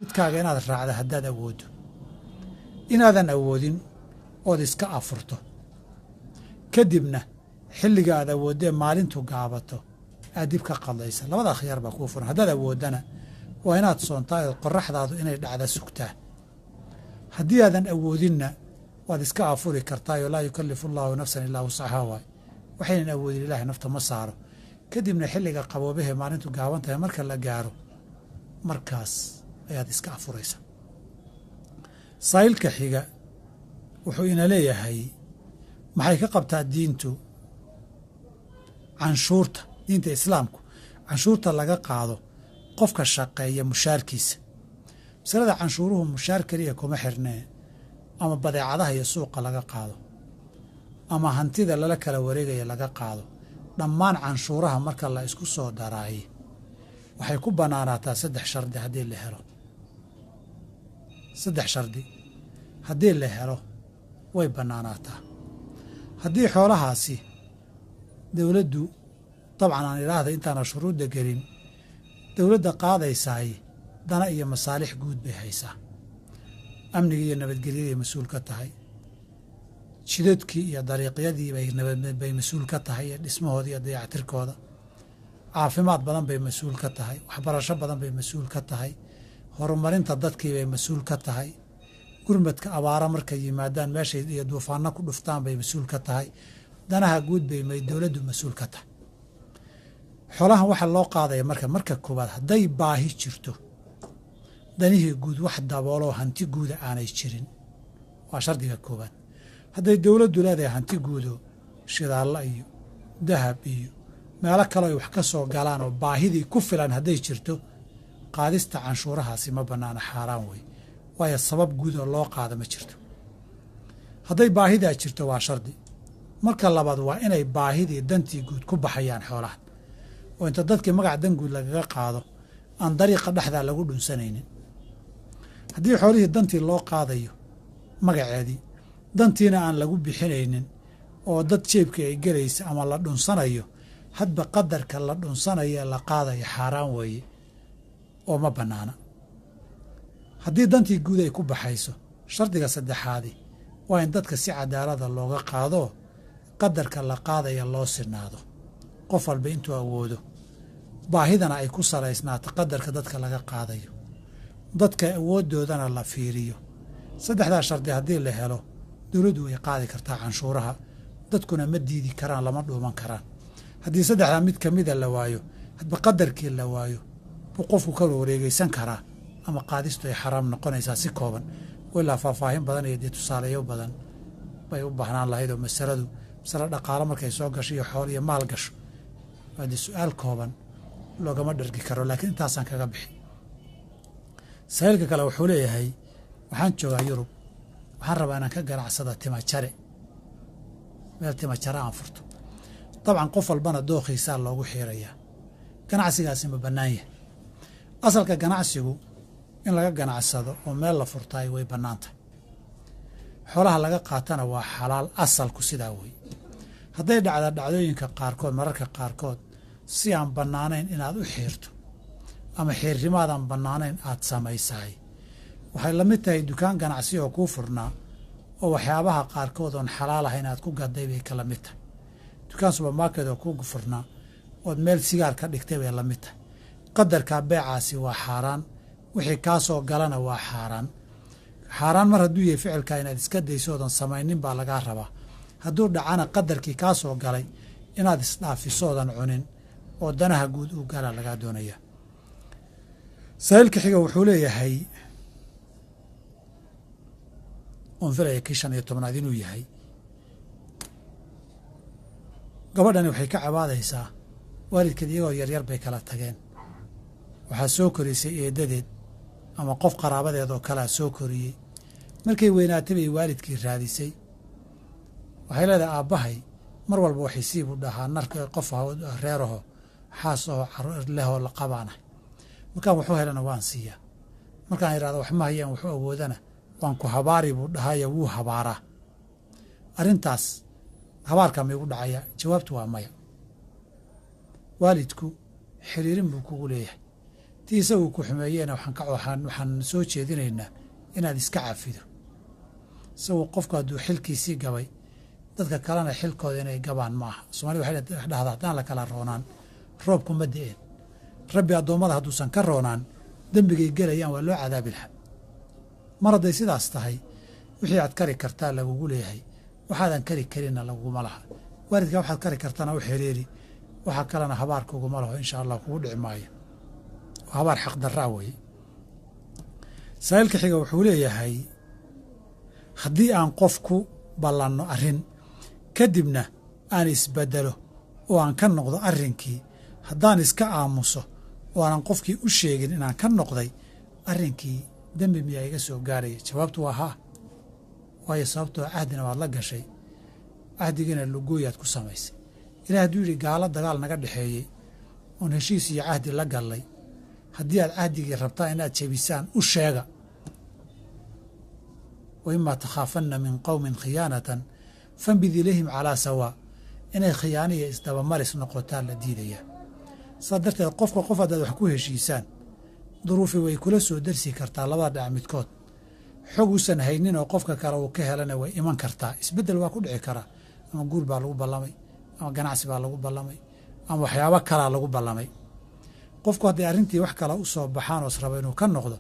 midkaaga inaad raacda haddaad awooddo inaadan awoodin ood iska afurto kadibna xilliga aad awooddee maalintu gaabato aad dib ka qadlaysa labada khiyaar baa kuu furan haddaad awooddana waa inaad soontaa oo qorraxdaadu inay dhacda sugtaa haddii aadan awoodinna waad iska afuri kartaayoo laa yukallifu allaahu nafsan ilaa wuscahaa waay waxaynan awoodin ilaahay nafta ma saaro kadibna xilliga qaboobahee maalintu gaaban tahay marka la gaaro markaas ayaad iska afuraysa saa'ilka xiga wuxuu ina leeyahay maxay ka qabtaa diintu canshuurta diinta islaamku canshuurta laga qaado qofka shaqeeya mushaarkiisa masalada canshuuruhu mushaar keliya kuma xirnee ama badeecadaha iyo suuqa laga qaado ama hantida lala kala wareegaya laga qaado dhammaan canshuuraha marka la isku soo daraaye waxay ku bannaanaataa saddex shardi haddii la helo saddex shardi haddii la helo way bannaanaataa haddii xoolahaasi dowladdu dabcan aan idhaahda intaana shuruudda gelin dowladda qaadaysaay dana iyo masaalix guud bay haysaa amnigii iyo nabadgelyaday mas-uul ka tahay jidadkii iyo dariiqyadii bay mas-uul ka tahay iyo dhismahooda iyo dayactirkooda caafimaad badan bay mas-uul ka tahay waxbarasho badan bay mas-uul ka tahay horumarinta dadkii bay mas-uul ka tahay gurmadka abaara markay yimaadaan meeshay iyo duufaanno ku dhuftaan bay mas-uul ka tahay danaha guud bay dowladdu mas-uul ka tahay xoolahan waxaa loo qaadaya marka koowaad hadday baahi jirto danihii guud wax dabooloo hanti guuda aanay jirin waa shardiga koowaad hadday dowladdu leedahay hanti guudo shidaalla iyo dahab iyo meelo kaleo ay wax ka soo galaan oo baahidii ku filan hadday jirto qaadista canshuurahaasi ma bannaana xaaraan wey waayo sabab guud oo loo qaada ma jirto hadday baahidaa jirto waa shardi marka labaad waa inay baahidii dantii guud ku baxayaan xoolahan oo inta dadkii magac dan guud lagaga qaado aan dariiqa dhexdaa lagu dhunsanaynin haddii xoolihii dantii loo qaadayo magaceedii dantiina aan lagu bixinaynin oo dad jeebkii ay gelaysa ama la dhunsanayo hadba qadarka la dhunsanayo ee la qaadayo xaaraan weeye oo ma bannaana haddii dantii guud ay ku baxayso shardiga saddexaadi waa in dadka si cadaalada looga qaado qadarka la qaadaya loo sinaado qof walba intuu awoodo baahidana ay ku salaysnaato qadarka dadka laga qaadayo dadka awooddoodana la fiiriyo saddexdaa shardi haddii la helo dowladdu way qaadi kartaa canshuuraha dadkuna ma diidi karaan lama dhuuman karaan haddii saddexdaa mid ka mida la waayo hadba qadarkii la waayo buu qofku ka wareegaysan karaa ama qaadistu ay xaraam noqonaysaa si kooban ilaa faahfaahin badan iyo dee tusaaleyo badan bay u baahnaan lahayd oo masale dhaqaalo markay soo gasho iyo xool iyo maal gasho waa dee su-aal kooban loogama dhargi karo laakiin intaasaan kaga bixi sahiilka kale wuxuu leeyahay waxaan joogaa Yurub waxaan rabaa inaan ka ganacsada timajare meel timajare aan furto dabcan qof walbana dookhiisaa loogu xiirayaa ganacsigaasi ma bannaan yahay asalka ganacsigu in laga ganacsado oo meel la furtaay way bannaan tahay xoolaha laga qaatana waa xalaal asalku sidaa wey hadday dhacda dhacdooyinka qaarkood mararka qaarkood si aan bannaanayn inaad u xiirto ama xiirrimaadaan bannaanayn aad samaysahay waxay la mid tahay dukaan ganacsi oo kuu furnaa oo waxyaabaha qaarkood oon xalaal ahayn aad ku gadday bay kala mid tahay dukaan subermarket oo kuu furnaa ood meel sigaar ka dhigtay bay la mid tahay qadarkaa beecaasi waa xaaraan wixii kaa soo galana waa xaaraan xaaraan mar hadduu yahay ficilkaa inaad iska dayso oodan samaynin baa lagaa rabaa hadduu dhacana qadarkii kaa soo galay inaad isdhaafisoodan cunin oo danaha guud uu galaa lagaa doonaya sahiilka xiga wuxuu leeyahay oon filaya kii 15 inuu yahay gabadhani waxay ka cabaadaysaa waalidkeed iyagoo yaryar bay kala tageen waxaa soo korisay eedadeed ama qof qaraabadeed oo kalea soo koriyey markay weynaatay bay waalidkii raadisay waxay leedahay aabbahay mar walba waxay siibu dhahaa narka qof reeraho xaas oo lehoo la qabaanahay markaan wuxuu helana waan siiyaa markaan idhahdo wax ma hayaan wuxuu awoodana waan ku habaari buu dhahaya wuu habaaraa arrintaas habaarkaa ma igu dhacaya jawaabtu waa maya waalidku xiriirin buu kugu leeyahay tii isagu ku xumeeyena waxaan soo jeedinaynaa inaad iska cafido. isagu qofku hadduu xilkiisii gabay dadka kalena xilkooda inay gabaan ma aha. Soomaalida waxay dhahdaa haddaan la kala roonaan roobku ma da'een. rabbi addoommada hadduusan ka roonaan dembigay gelayaan waa loo cadaabi lahaa. mar hadday sidaas tahay wixii aad kari kartaa lagugu leeyahay, waxaadan kari karinna laguguma laha. waalidkaa waxaad kari kartana u xiriiri, waxaa kalena habaar kuguma laho insha allah kugu dhici maayo. waa habaar xaqdarraa weeye. saa'ilka xiga wuxuu leeyahay haddii aan qofku ballanno arrin kadibna aan isbedelo oo aan ka noqdo arrinkii, haddaan iska aamuso oo aanan qofkii u sheegin inaan ka noqday arrinkii, dembi miyaa iga soo gaaraya? jawaabtu waa haa. waayo sababtoo cahdina waad la gashay, cahdigiina lugooyaad ku samaysay. ilaah hadduu yidhi gaalo dagaal naga dhexeeyey oon heshiis iyo cahdi la gallay, haddii aad cahdigii rabtaan inaad jebisaan u sheega. wa imaa takhaafanna min qowmin khiyaanatan fambid ilayhim calaa sawaa. inay khiyaaniya isdabamaris noqotaan la diidayaa. saas darteed qofka qof haddaad wax ku heshiisaan, duruufi way kula soo darsi kartaa labada dhinac midkood. xog uusan haynin oo qofka kale uu ka helana way iman kartaa. isbeddel waa ku dhici karaa. ama guur baa lagu ballamay, ama ganacsi baa lagu ballamay, ama waxyaabo kalaa lagu ballamay. qofku hadday arrintii wax kale u soo baxaan oo israba inuu ka noqdo,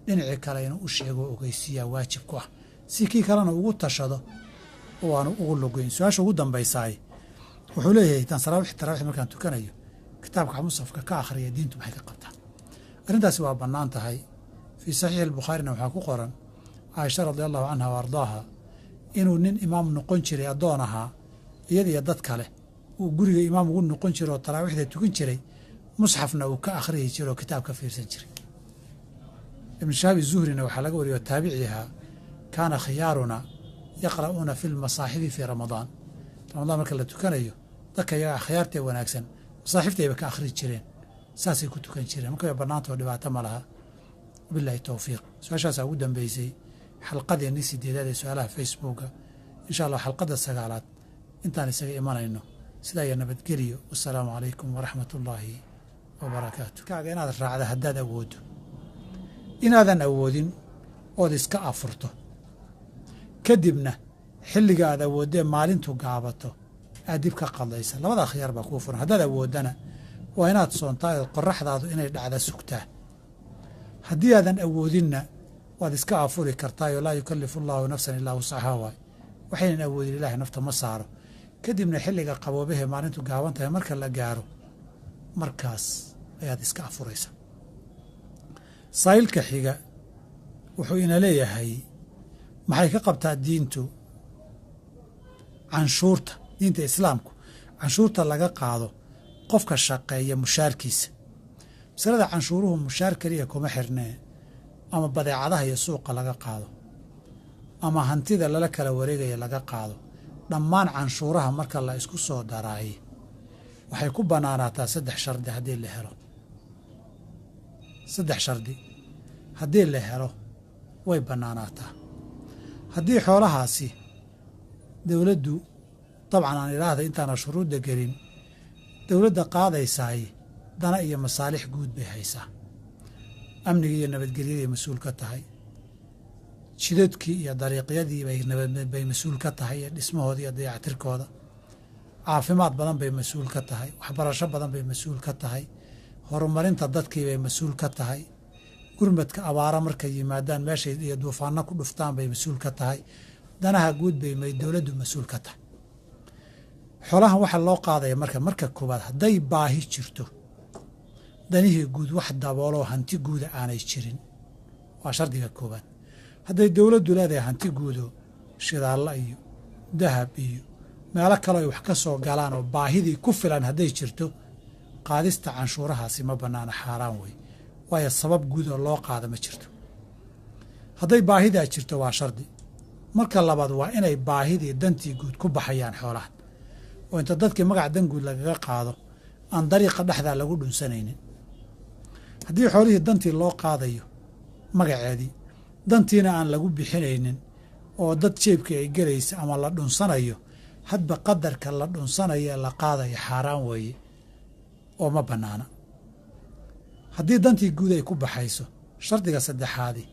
dhinacii kale inuu u sheego o ogeysiiyaa waajib ku ah, si kii kalena ugu tashado oo aanu ugu logeyn. su-aasha ugu dambaysaay wuxuu leeyahay tan taraawix markaan tukanayo kitaabka musafka ka akhriya diintu maxay ka qabtaa? arrintaasi waa bannaan tahay. fii saxiixi albukhaarina waxaa ku qoran caaisha radi allahu canha wa ardaaha inuu nin imaam noqon jiray, addoon ahaa, iyada iyo dad kale uu guriga imaam ugu noqon jiray oo taraawiixda tukan jiray, musxafna uu ka akhriyi jiray oo kitaab ka fiirsan jiray. ibn shaabi zuhrina waxaa laga wariyay oo taabici ahaa, kaana khiyaaruna yaqra'uuna fi lmasaaxifi fii ramadaan. ramadaan marka la tukanayo dadka iyaga akhyaartee wanaagsan masaaxiftayba ka akhri jireen, saasay ku tukan jireen. marka way bannaantao dhibaato ma laha. wabilaahi towfiiq. su-aashaasaa ugu dambeysay xalqadeennii 8aad ee su-aalaha facebooka. insha allah xalqadda 9aad intaan isaga imanayno, sidaa iyo nabadgeliyo. wassalaamu calaykum waraxmat ullaahi wabarakaatu. kaaga inaad raacda haddaad awooddo. inaadan awoodin ood iska afurto kadibna xilliga aad awooddee maalintu gaabato aad dib ka qadlaysa, labada khiyaar baa kuu furan. haddaad awooddana waa inaad soontaa ood qorraxdaadu inay dhacda sugtaa. haddii aadan awoodinna waad iska afuri kartaayoo laa yukallifu allaahu nafsan ilaa wuscahaa waay. waxaynan awoodin ilaahay nafta ma saaro. kadibna xilliga qaboobahee maalintu gaaban tahay marka la gaaro, markaas ayaad iska afuraysa. saa'ilka xiga wuxuu ina leeyahay maxay ka qabtaa diintu canshuurta, diinta islaamku canshuurta laga qaado qofka shaqeeya mushaarkiisa. masalada canshuuruhu mushaar keliya kuma xirnee, ama badeecadaha iyo suuqa laga qaado, ama hantida lala kala wareegaya laga qaado. dhammaan canshuuraha marka la isku soo daraaye waxay ku bannaanaataa 3 shardi haddii la helo. 3 shardi haddii la helo way bannaanaataa. haddii xoolahaasi dowladdu, dabcan aan idhaahda intaana shuruudda gelin, dowladda qaadaysaay dana iyo masaalix guud bay haysaa. amnigii iyo nabadgelyaday mas-uul ka tahay, jidadkii iyo dariiqyadii bay mas-uul ka tahay iyo dhismahooda iyo dayactirkooda, caafimaad badan bay mas-uul ka tahay, waxbarasho badan bay mas-uul ka tahay, horumarinta dadkii bay mas-uul ka tahay, gurmadka abaara markay yimaadaan meeshay iyo duufaanno ku dhuftaan bay mas-uul ka tahay, danaha guud bay dowladdu mas-uul ka tahay. xoolahan waxaa loo qaadaya marka koowaad hadday baahi jirto, danihii guud wax dabooloo hanti guuda aanay jirin, waa shardiga koowaad. hadday dowladdu leedahay hanti guudo shidaalla iyo dahab iyo meelo kaleo ay wax ka soo galaan oo baahidii ku filan hadday jirto, qaadista canshuurahaasi ma bannaana, xaaraan wey. waayo sabab guud oo loo qaada ma jirto. hadday baahidaa jirto waa shardi. marka labaad waa inay baahidii dantii guud ku baxayaan xoolahan, oo inta dadkii magac dan guud lagaga qaado aan dariiqa dhexdaa lagu dhunsanaynin. haddii xoolihii dantii loo qaadayo magaceedii, dantiina aan lagu bixinaynin oo dad jeebkii ay gelaysa ama la dhunsanayo, hadba qadarka la dhunsanayo ee la qaadayo xaaraan weeye oo ma bannaana. haddii dantii guud ay ku baxayso shardiga saddexaadi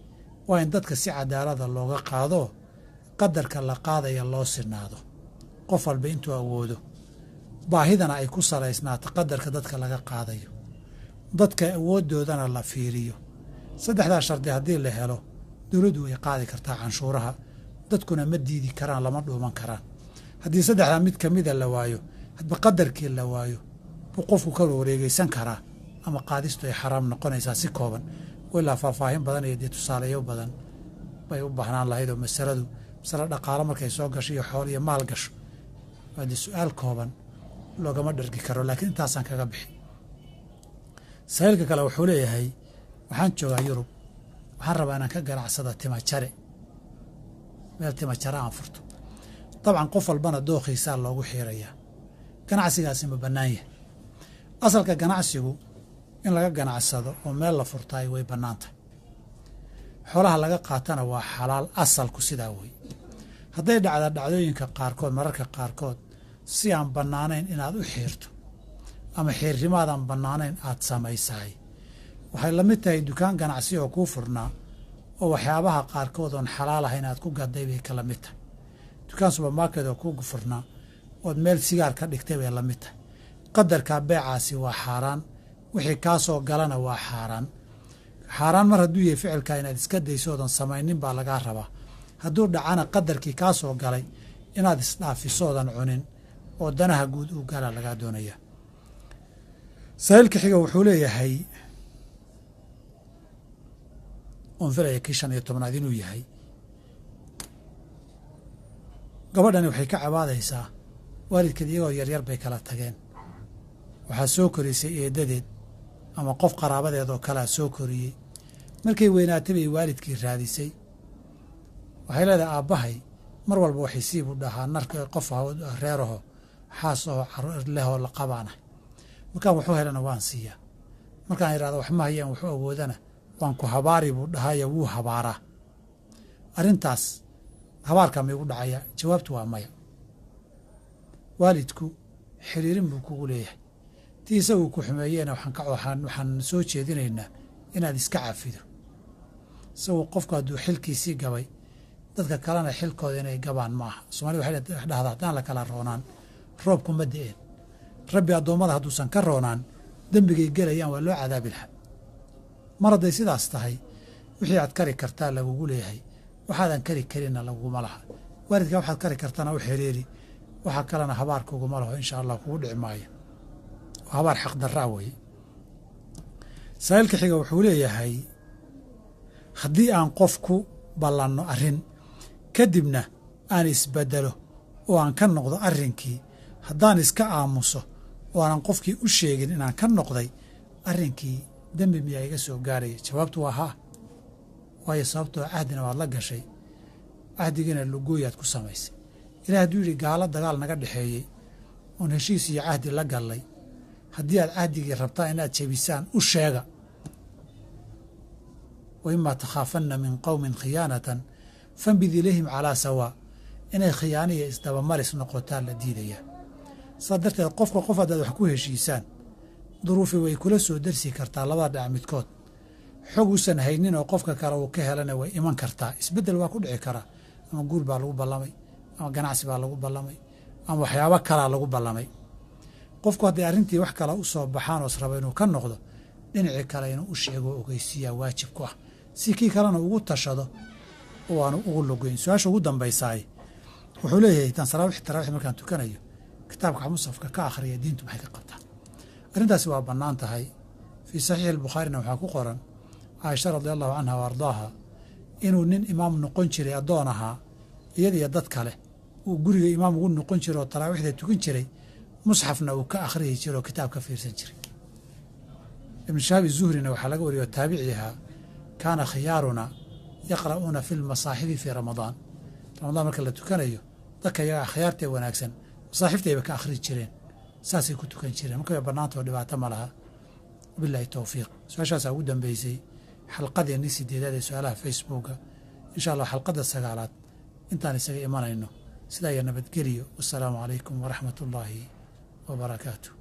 waa in dadka si cadaalada looga qaado qadarka la qaadaya loo sinaado qof walba intuu awoodo baahidana ay ku salaysnaato qadarka dadka laga qaadayo dadka awooddoodana la fiiriyo saddexdaa shardi haddii la helo dowladdu way qaadi kartaa canshuuraha dadkuna ma diidi karaan lama dhuuman karaan haddii saddexdaa mid ka mida la waayo hadba qadarkii la waayo buu qofku ka wareegeysan karaa ama qaadistu ay xaraam noqonaysaa si kooban ilaa faahfaahin badan iyo dee tusaaleyo badan bay u baahnaan lahayd oo masale dhaqaalo markay soo gasho iyo xool iyo maal gasho waa dee su-aal kooban loogama dhargi karo laakiin intaasaan kaga bixi sahiilka kale wuxuu leeyahay waxaan joogaa Yurub waxaan rabaa inaan ka ganacsada timajare meel timajare aan furto dabcan qof walbana dooqiisaa loogu xiirayaa ganacsigaasi ma bannaan yahay asalka ganacsigu in laga ganacsado oo meel la furtaay way bannaan tahay xoolaha laga qaatana waa xalaal asalku sidaa wey hadday dhacda dhacdooyinka qaarkood mararka qaarkood si aan bannaanayn inaad u xiirto ama xiirrimaadaan bannaanayn aad samaysahay waxay la mid tahay dukaan ganacsi oo kuu furnaa oo waxyaabaha qaarkood oon xalaal ahayn aad ku gadday bay kala mid tahay dukaan supermarket oo kuu furnaa ood meel sigaar ka dhigtay bay la mid tahay qadarka beecaasi waa xaaraan wixii kaa soo galana waa xaaraan xaaraan mar hadduu yahay ficilka inaad iska dayso oodan samaynin baa lagaa rabaa hadduu dhacana qadarkii kaa soo galay inaad isdhaafisoodan cunin oo danaha guud uu gala lagaa doonaya sahiilka xiga wuxuu leeyahay oon filaya kii 15 inuu yahay gabadhani waxay ka cabaadaysaa waalidkeed iyagoo yaryar bay kala tageen waxaa soo korisay eedadeed ama qof qaraabadeed oo kalea soo koriyey markay weynaatay bay waalidkii raadisay waxay leedahay aabbahay mar walba waxay siibu dhahaa narka qof reeraho xaas oo lehoo la qabaanah markaan wuxuu helana waan siiyaa markaan idhahdo wax ma hayaan wuxuu awoodana waan ku habaari buu dhahaya wuu habaaraa arrintaas habaarkaa ma igu dhacaya jawaabtu waa maya waalidku xiriirin buu kugu leeyahay tii isaguu ku xumeeyeena waxaan soo jeedinaynaa inaad iska cafido isagoo qofku hadduu xilkiisii gabay dadka kalena xilkooda inay gabaan ma aha soomaalida waxay dhahdaa haddaan la kala roonaan roobku ma da'een rabbi addoommada hadduusan ka roonaan dembigay gelayaan waa loo cadaabi lahaa mar hadday sidaas tahay wixii aad kari kartaa lagugu leeyahay waxaadan kari karinna laguguma laha waalidkaa waxaad kari kartana u xiriiri waxaa kalena habaar kuguma laho insha allah kugu dhici maayo waa habaar xaqdarraa weeye sahiilka xiga wuxuu leeyahay haddii aan qof ku ballanno arrin kadibna aan isbeddelo oo aan ka noqdo arrinkii haddaan iska aamuso oo aanan qofkii u sheegin inaan ka noqday arrinkii dembi miyaa iga soo gaaraya jawaabtu waa haa waayo sababtoo cahdina waad la gashay cahdigiina lugooyaad ku samaysay ilaah hadduu yidhi gaalo dagaal naga dhexeeyey oon heshiis iyo cahdi la gallay haddii aad cahdigii rabtaan inaad jebisaan u sheega wa imaa takhaafanna min qowmin khiyaanatan fambid ilayhim calaa sawaa inay khiyaaniya isdabamaris noqotaan la diidayaa saas darteed qof haddaad wax ku heshiisaan duruufi way kula soo darsi kartaa labada dhinac midkood xog uusan haynin oo qofka kale uu ka helana way iman kartaa isbeddel waa ku dhici karaa ama guur baa lagu ballamay ama ganacsi baa lagu ballamay ama waxyaabo kalaa lagu ballamay qofku hadday arrintii wax kale u soo baxaan oo israba inuu ka noqdo dhinacii kale inuu u sheego ogeysiiyaa waajib ku ah si kii kalena ugu tashado oo aanu ugu logeyn su-aasha ugu dambaysaay wuxuu leeyahay tan taraawix markaan tukanayo kitaabka musafka ka akhriya diintu maxay ka qabtaa arrintaasi waa bannaan tahay fii saxiixi albukhaarina waxaa ku qoran caaisha radi allahu canha wa ardaaha inuu nin imaam noqon jiray addoon ahaa iyadiyo dad kale uu guriga imaam ugu noqon jiray oo taraawiixda tukan jiray musxafna uu ka akhriyi jiray oo kitaab ka fiirsan jiray ibn shaabi zuhrina waxaa laga wariyay oo taabici ahaa kaana khiyaaruna yaqra'uuna fi lmasaaxifi fii ramadaan marka la tukanayo dadka iyaga akhyaartee wanaagsan masaaxiftayba ka akhri jireen saasay ku tukan jireen marka way bannaantao dhibaato ma laha wabilaahi towfiiq su-aashaasaa ugu dambeysay xalqadeennii 8aad ee su-aalaha facebooka insha allah xalqadda 9aad intaan isaga imanayno sidaa iyo nabadgeliyo wassalaamu calaykum waraxmat ullaahi wa barakaatu